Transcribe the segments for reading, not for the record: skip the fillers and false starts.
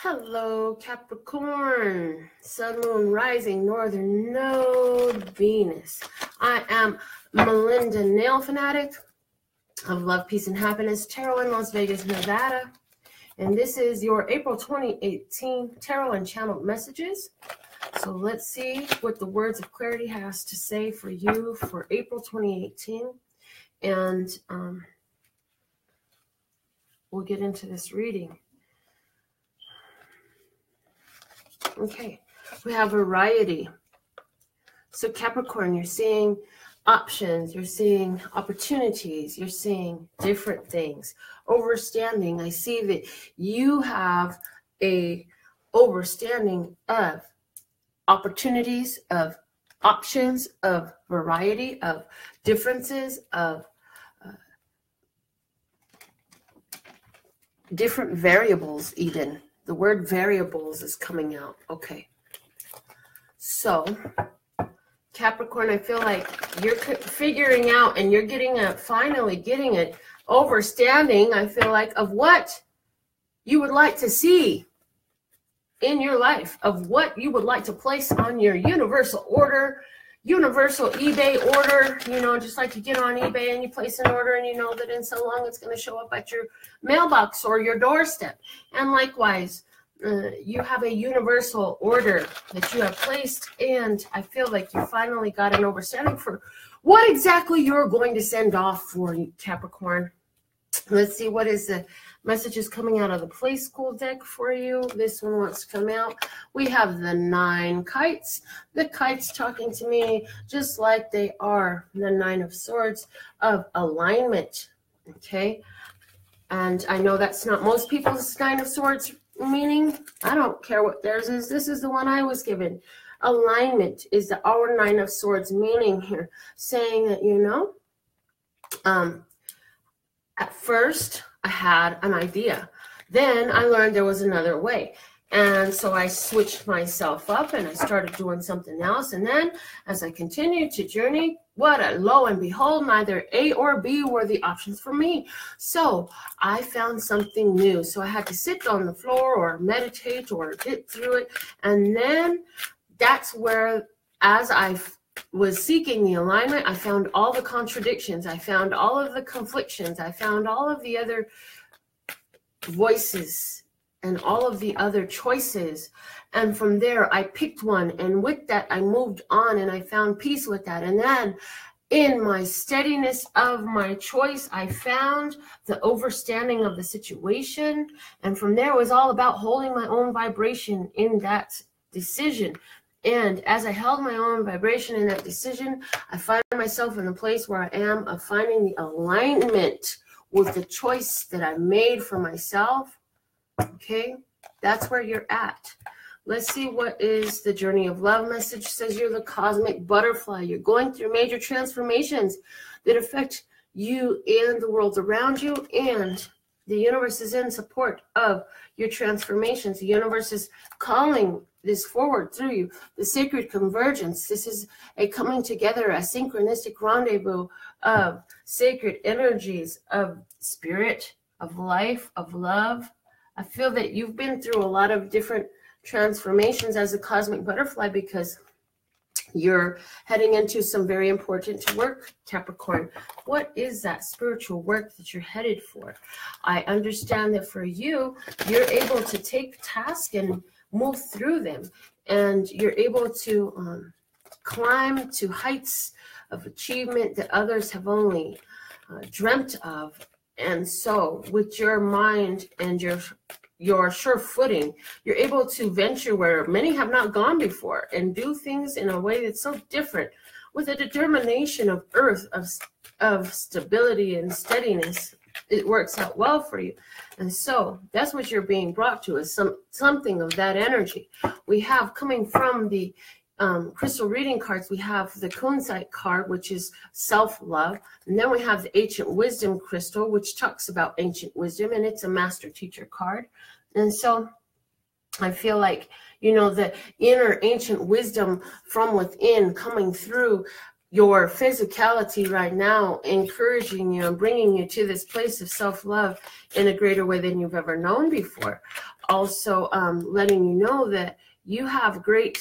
Hello, Capricorn, Sun, Moon, Rising, Northern Node, Venus. I am Melinda, NailFanatic of Love, Peace, and Happiness, Tarot in Las Vegas, Nevada. And this is your April 2018 Tarot and Channeled Messages. So let's see what the Words of Clarity has to say for you for April 2018. And we'll get into this reading. Okay, we have variety. So Capricorn, you're seeing options, you're seeing opportunities, you're seeing different things. Overstanding, I see that you have a overstanding of opportunities, of options, of variety, of differences, of different variables even. The word variables is coming out. Okay. So, Capricorn, I feel like you're figuring out and you're finally getting it, overstanding, I feel like, of what you would like to see in your life, of what you would like to place on your universal order, universal eBay order. You know, just like you get on eBay and you place an order and you know that in so long it's going to show up at your mailbox or your doorstep. And likewise, you have a universal order that you have placed, and I feel like you finally got an understanding for what exactly you're going to send off for Capricorn. Let's see what is the messages coming out of the Play School deck for you. This one wants to come out. We have the 9 kites. The kites talking to me just like they are the 9 of Swords of alignment. Okay. And I know that's not most people's 9 of Swords meaning. I don't care what theirs is. This is the one I was given. Alignment is our 9 of Swords meaning here, saying that, you know, at first I had an idea. Then I learned there was another way. And so I switched myself up and I started doing something else. And then as I continued to journey, lo and behold, neither A or B were the options for me. So I found something new. So I had to sit on the floor or meditate or get through it. And then that's where, as I was seeking the alignment, I found all the contradictions. I found all of the conflictions. I found all of the other voices and all of the other choices. And from there, I picked one. And with that, I moved on and I found peace with that. And then in my steadiness of my choice, I found the overstanding of the situation. And from there, it was all about holding my own vibration in that decision. And as I held my own vibration in that decision, I find myself in a place where I am of finding the alignment with the choice that I made for myself. Okay, that's where you're at. Let's see what is the journey of love message. Says you're the cosmic butterfly. You're going through major transformations that affect you and the world around you, and the universe is in support of your transformations. The universe is calling this forward through you. The sacred convergence. This is a coming together, a synchronistic rendezvous of sacred energies, of spirit, of life, of love. I feel that you've been through a lot of different transformations as a cosmic butterfly because you're heading into some very important work, Capricorn. What is that spiritual work that you're headed for? I understand that for you, you're able to take tasks and move through them, and you're able to climb to heights of achievement that others have only dreamt of. And so with your mind and your sure footing, you're able to venture where many have not gone before and do things in a way that's so different with a determination of earth, of stability and steadiness. It works out well for you. And so that's what you're being brought to, is something of that energy. We have coming from the crystal reading cards, we have the Kunzite card, which is self-love. And then we have the Ancient Wisdom crystal, which talks about ancient wisdom, and it's a master teacher card. And so I feel like, you know, the inner ancient wisdom from within coming through your physicality right now, encouraging you and bringing you to this place of self-love in a greater way than you've ever known before. also letting you know that you have great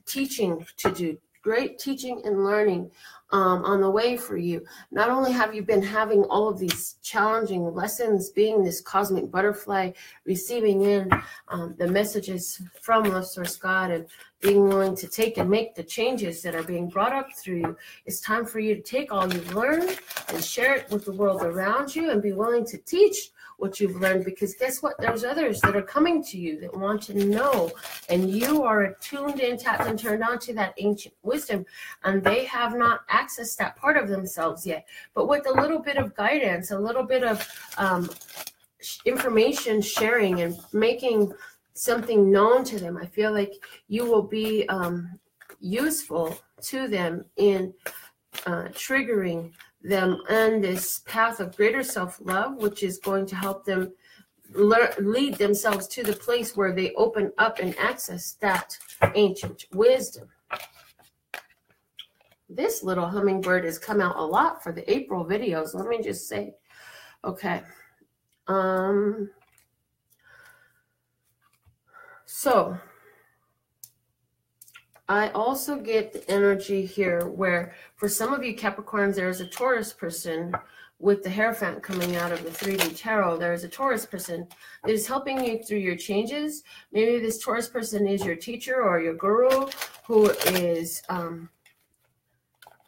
teaching to do, great teaching and learning on the way for you. Not only have you been having all of these challenging lessons, being this cosmic butterfly, receiving in the messages from Love Source God, and being willing to take and make the changes that are being brought up through you. It's time for you to take all you've learned and share it with the world around you, and be willing to teach what you've learned, because guess what? There's others that are coming to you that want to know, and you are attuned in, tapped and turned on to that ancient wisdom, and they have not accessed that part of themselves yet. But with a little bit of guidance, a little bit of information sharing and making something known to them, I feel like you will be useful to them in triggering them on this path of greater self-love, which is going to help them lead themselves to the place where they open up and access that ancient wisdom. This little hummingbird has come out a lot for the April videos, let me just say. Okay. So I also get the energy here where for some of you Capricorns, there's a Taurus person with the Hierophant coming out of the 3D tarot. There's a Taurus person that is helping you through your changes. Maybe this Taurus person is your teacher or your guru who is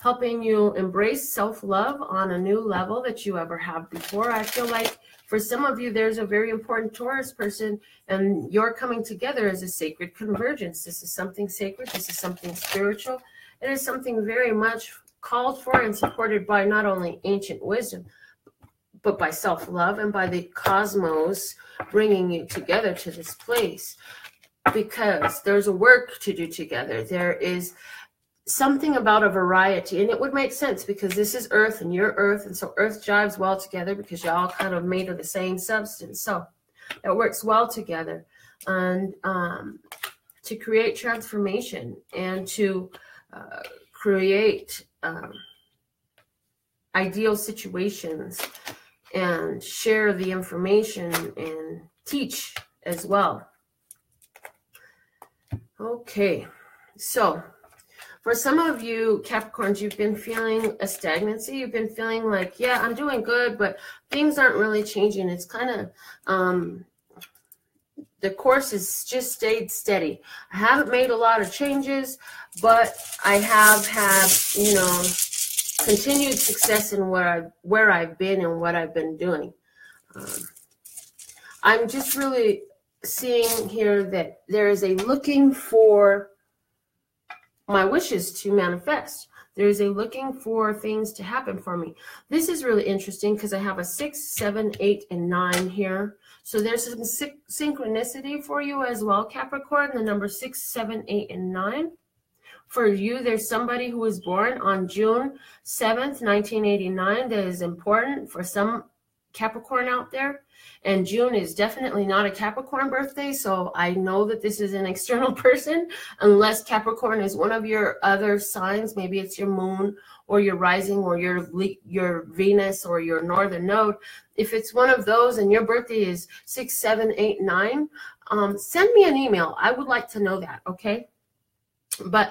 helping you embrace self-love on a new level that you ever have before. I feel like for some of you, there's a very important Taurus person, and you're coming together as a sacred convergence. This is something sacred. This is something spiritual. It is something very much called for and supported by not only ancient wisdom, but by self-love and by the cosmos bringing you together to this place, because there's a work to do together. There is something about a variety, and it would make sense because this is Earth and you're Earth, and so Earth jives well together because you're all kind of made of the same substance. So it works well together, and to create transformation and to create ideal situations and share the information and teach as well. Okay, so for some of you Capricorns, you've been feeling a stagnancy. You've been feeling like, yeah, I'm doing good, but things aren't really changing. It's kind of, the course has just stayed steady. I haven't made a lot of changes, but I have had, you know, continued success in where I've been and what I've been doing. I'm just really seeing here that there is a looking for my wishes to manifest. There's a looking for things to happen for me. This is really interesting because I have a 6, 7, 8, and 9 here. So there's some synchronicity for you as well, Capricorn, the number 6, 7, 8, and 9. For you, there's somebody who was born on June 7th, 1989 that is important for some Capricorn out there. And June is definitely not a Capricorn birthday, so I know that this is an external person, unless Capricorn is one of your other signs. Maybe it's your moon or your rising or your Venus or your northern node. If it's one of those and your birthday is 6, 7, 8, 9, send me an email. I would like to know that, okay? But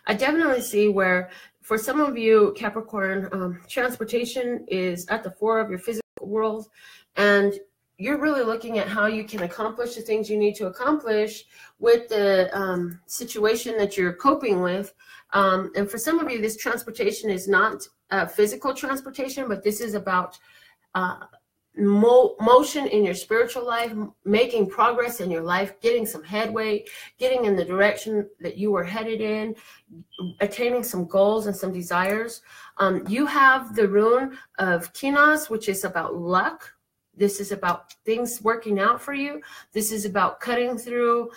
I definitely see where for some of you Capricorn, transportation is at the fore of your physical world, and you're really looking at how you can accomplish the things you need to accomplish with the situation that you're coping with. And for some of you, this transportation is not physical transportation, but this is about motion in your spiritual life, making progress in your life, getting some headway, getting in the direction that you were headed in, attaining some goals and some desires. You have the rune of Kinos, which is about luck. This is about things working out for you. This is about cutting through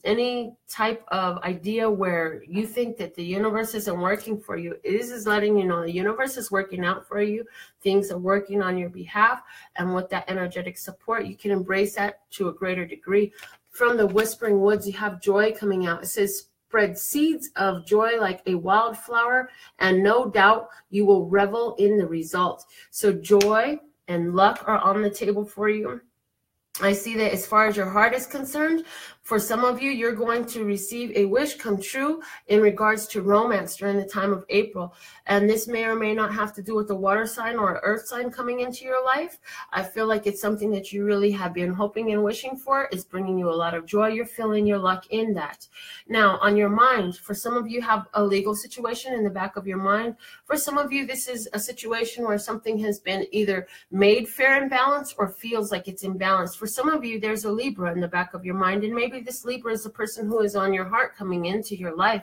any type of idea where you think that the universe isn't working for you. This is letting you know the universe is working out for you. Things are working on your behalf. And with that energetic support, you can embrace that to a greater degree. From the Whispering Woods, you have joy coming out. It says, spread seeds of joy like a wildflower, and no doubt you will revel in the result. So joy and luck are on the table for you. I see that as far as your heart is concerned, for some of you, you're going to receive a wish come true in regards to romance during the time of April. And this may or may not have to do with a water sign or an earth sign coming into your life. I feel like it's something that you really have been hoping and wishing for. It's bringing you a lot of joy. You're feeling your luck in that. Now, on your mind, for some of you have a legal situation in the back of your mind. For some of you, this is a situation where something has been either made fair and balanced or feels like it's imbalanced. For some of you, there's a Libra in the back of your mind, and maybe this Libra is the person who is on your heart coming into your life.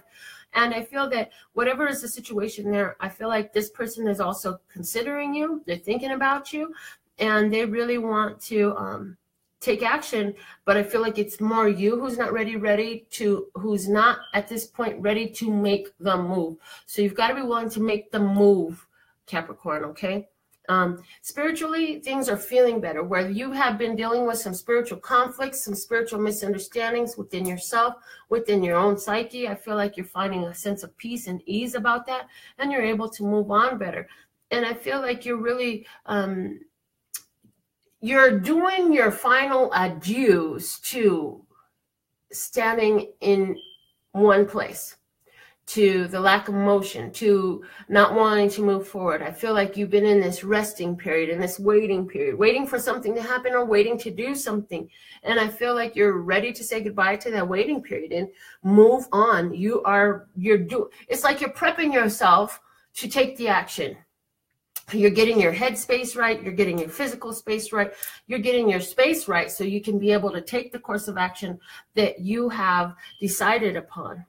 And I feel that whatever is the situation there, I feel like this person is also considering you. They're thinking about you, and they really want to take action. But I feel like it's more you who's not who's not at this point ready to make the move. So you've got to be willing to make the move, Capricorn, okay? Spiritually, things are feeling better. Where you have been dealing with some spiritual conflicts, some spiritual misunderstandings within yourself, within your own psyche, I feel like you're finding a sense of peace and ease about that, and you're able to move on better. And I feel like you're really, you're doing your final adieus to standing in one place, to the lack of motion, to not wanting to move forward. I feel like you've been in this resting period, in this waiting period, waiting for something to happen or waiting to do something. And I feel like you're ready to say goodbye to that waiting period and move on. It's like you're prepping yourself to take the action. You're getting your head space right. You're getting your physical space right. You're getting your space right so you can be able to take the course of action that you have decided upon.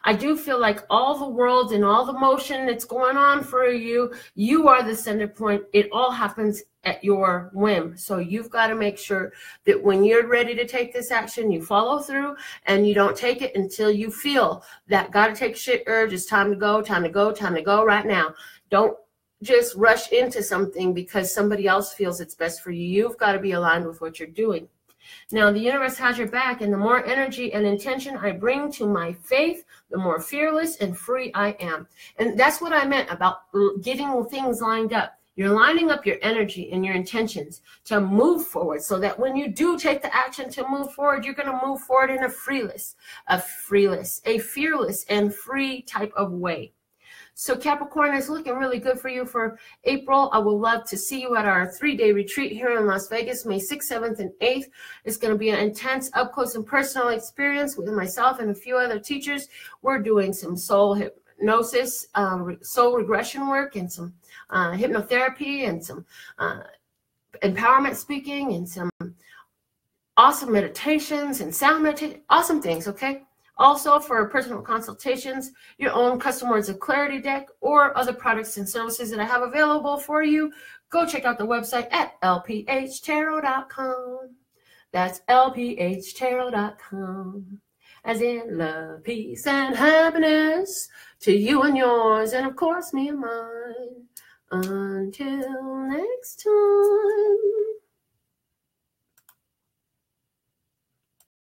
I do feel like all the world and all the motion that's going on for you, you are the center point. It all happens at your whim. So you've got to make sure that when you're ready to take this action, you follow through and you don't take it until you feel that gotta take shit urge. It's time to go, time to go, time to go right now. Don't just rush into something because somebody else feels it's best for you. You've got to be aligned with what you're doing. Now, the universe has your back, and the more energy and intention I bring to my faith, the more fearless and free I am. And that's what I meant about getting things lined up. You're lining up your energy and your intentions to move forward so that when you do take the action to move forward, you're going to move forward in a fearless and free type of way. So Capricorn is looking really good for you for April. I would love to see you at our 3-day retreat here in Las Vegas, May 6th, 7th, and 8th. It's going to be an intense, up-close and personal experience with myself and a few other teachers. We're doing some soul hypnosis, soul regression work, and some hypnotherapy, and some empowerment speaking, and some awesome meditations and sound meditation, awesome things, okay? Also, for personal consultations, your own custom words of clarity deck, or other products and services that I have available for you, go check out the website at LPHtarot.com. That's LPHtarot.com. As in love, peace, and happiness to you and yours, and of course me and mine. Until next time.